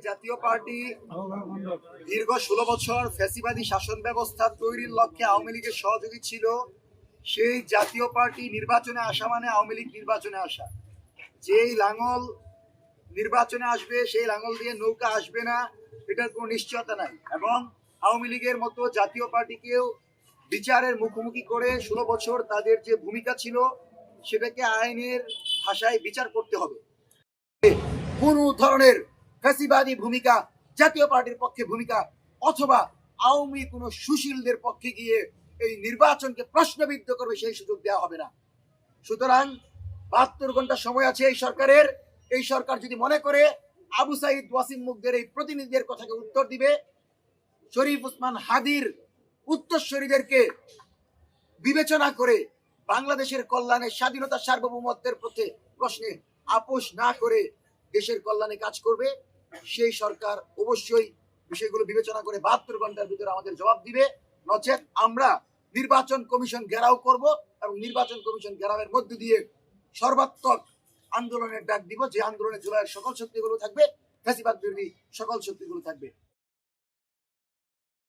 জাতীয় পার্টি দীর্ঘ 16 বছর ফ্যাসিবাদী শাসন ব্যবস্থা তৈরির লক্ষ্যে আওয়ামী লীগের সহযোগী ছিল। সেই জাতীয় পার্টি নির্বাচনে আসা মানে আওয়ামী লীগ নির্বাচনে আসা। যেই লাঙল নির্বাচনে আসবে সেই লাঙল দিয়ে নৌকা আসবে না, এটার কোনো নিশ্চয়তা নাই। এবং আওয়ামী লীগের মতো জাতীয় পার্টিকেও বিচারের মুখোমুখি করে 16 বছর তাদের যে ভূমিকা ছিল সেটাকে আইনের ভাষায় বিচার করতে হবে। কোন ধরনের ফ্যাসিবাদী ভূমিকা, জাতীয় পার্টির পক্ষে ভূমিকা অথবা আওয়ামী কোন সুশীলদের পক্ষে গিয়ে এই নির্বাচনকে প্রশ্নবিদ্ধ করবে সেই সুযোগ দেওয়া হবে না। সুতরাং 72 ঘন্টা সময় আছে এই সরকারের। এই সরকার যদি মনে করে আবু সাইদ ওয়াসিম মুগদের এই প্রতিনিধিদের কথাকে উত্তর দিবে, শরীফ ওসমান হাদির উত্তরসূরিদেরকে বিবেচনা করে বাংলাদেশের কল্যাণে, স্বাধীনতা, সার্বভৌমত্বের প্রশ্নে আপোষ না করে দেশের কল্যাণে কাজ করবে, সেই সরকার অবশ্যই বিষয়গুলো বিবেচনা করে 72 ঘন্টার ভিতরে আমাদের জবাব দিবে। নচেত আমরা নির্বাচন কমিশন ঘেরাও করব এবং নির্বাচন কমিশন ঘেরাওয়ের মধ্য দিয়ে সর্বাত্মক আন্দোলনের ডাক দিব, যে আন্দোলনে জুলাইয়ের সকল শক্তিগুলো থাকবে, ফ্যাসিবাদ বিরোধী সকল শক্তিগুলো থাকবে।